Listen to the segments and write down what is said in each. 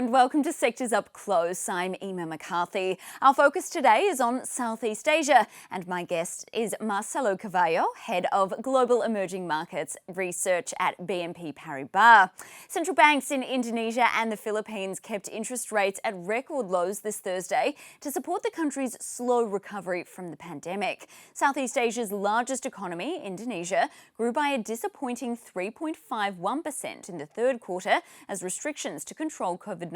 and welcome to Sectors Up Close. I'm Emma McCarthy. Our focus today is on Southeast Asia, and my guest is Marcelo Carvalho, Head of Global Emerging Markets Research at BNP Paribas. Central banks in Indonesia and the Philippines kept interest rates at record lows this Thursday to support the country's slow recovery from the pandemic. Southeast Asia's largest economy, Indonesia, grew by a disappointing 3.51% in the third quarter as restrictions to control COVID-19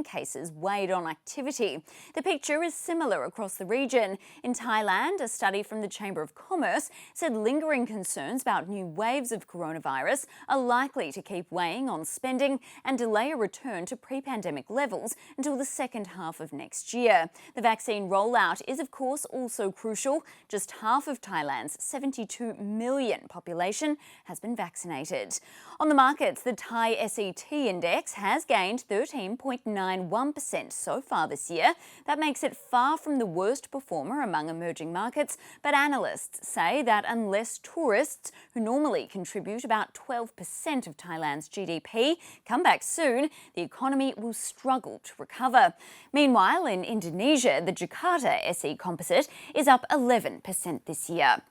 cases weighed on activity. The picture is similar across the region. In Thailand, a study from the Chamber of Commerce said lingering concerns about new waves of coronavirus are likely to keep weighing on spending and delay a return to pre-pandemic levels until the second half of next year. The vaccine rollout is, of course, also crucial. Just half of Thailand's 72 million population has been vaccinated. On the markets, the Thai SET index has gained 13.91% so far this year. That makes it far from the worst performer among emerging markets, but analysts say that unless tourists, who normally contribute about 12% of Thailand's GDP, come back soon, the economy will struggle to recover. Meanwhile, in Indonesia, the Jakarta SE composite is up 11% this year.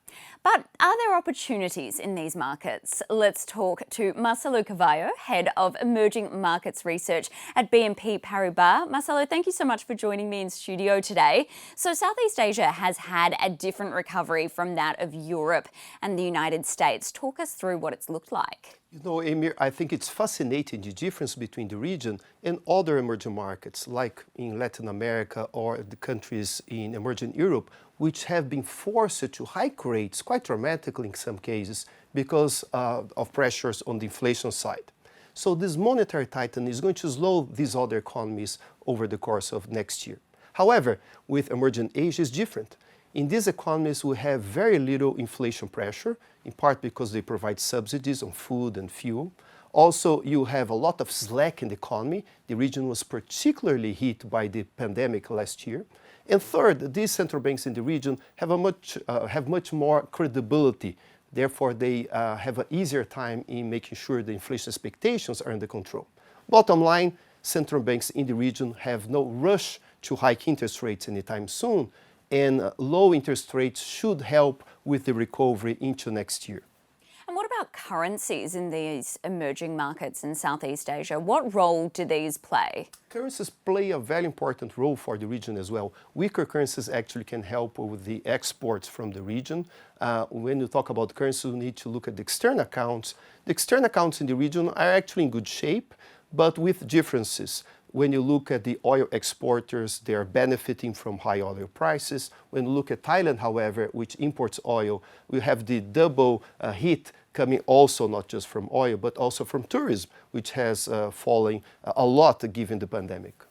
But are there opportunities in these markets? Let's talk to Marcelo Carvalho, Head of Emerging Markets Research at BNP Paribas. Marcelo, thank you so much for joining me in studio today. So Southeast Asia has had a different recovery from that of Europe and the United States. Talk us through what it's looked like. You know, Emir, I think it's fascinating the difference between the region and other emerging markets, like in Latin America or the countries in emerging Europe, which have been forced to hike rates quite dramatically in some cases because of pressures on the inflation side. So this monetary tightening is going to slow these other economies over the course of next year. However, with emerging Asia, it's different. In these economies, we have very little inflation pressure, in part because they provide subsidies on food and fuel. Also, you have a lot of slack in the economy. The region was particularly hit by the pandemic last year. And third, these central banks in the region have much more credibility. Therefore, they have an easier time in making sure the inflation expectations are under control. Bottom line, central banks in the region have no rush to hike interest rates anytime soon, and low interest rates should help with the recovery into next year. And what about currencies in these emerging markets in Southeast Asia? What role do these play? Currencies play a very important role for the region as well. Weaker currencies actually can help with the exports from the region. When you talk about currencies, we need to look at the external accounts. The external accounts in the region are actually in good shape, but with differences. When you look at the oil exporters, they are benefiting from high oil prices. When you look at Thailand, however, which imports oil, we have the double hit coming also not just from oil, but also from tourism, which has fallen a lot given the pandemic.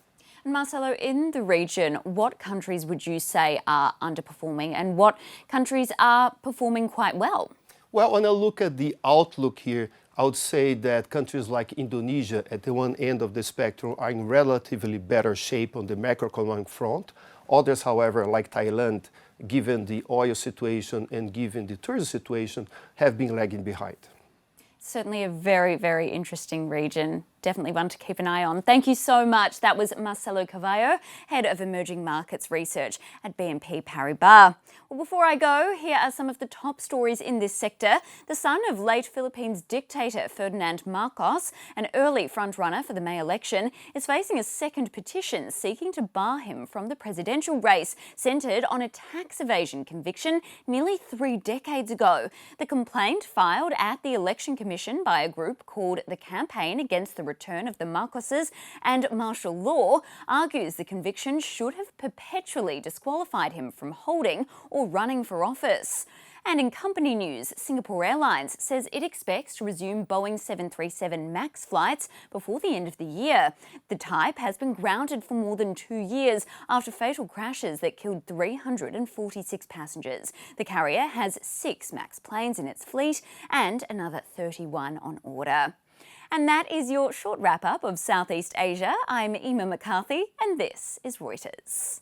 Marcelo, in the region, what countries would you say are underperforming and what countries are performing quite well? Well, when I look at the outlook here, I would say that countries like Indonesia at the one end of the spectrum are in relatively better shape on the macroeconomic front. Others, however, like Thailand, given the oil situation and given the tourism situation, have been lagging behind. Certainly a very, very interesting region. Definitely one to keep an eye on. Thank you so much. That was Marcelo Carvalho, Head of Emerging Markets Research at BNP Paribas. Well, before I go, here are some of the top stories in this sector. The son of late Philippines dictator Ferdinand Marcos, an early frontrunner for the May election, is facing a second petition seeking to bar him from the presidential race, centred on a tax evasion conviction nearly 3 decades ago. The complaint, filed at the Election Commission by a group called the Campaign Against the Return of the Marcoses and Martial Law, argues the conviction should have perpetually disqualified him from holding or running for office. And in company news, Singapore Airlines says it expects to resume Boeing 737 MAX flights before the end of the year. The type has been grounded for more than 2 years after fatal crashes that killed 346 passengers. The carrier has 6 MAX planes in its fleet and another 31 on order. And that is your short wrap-up of Southeast Asia. I'm Emma McCarthy, and this is Reuters.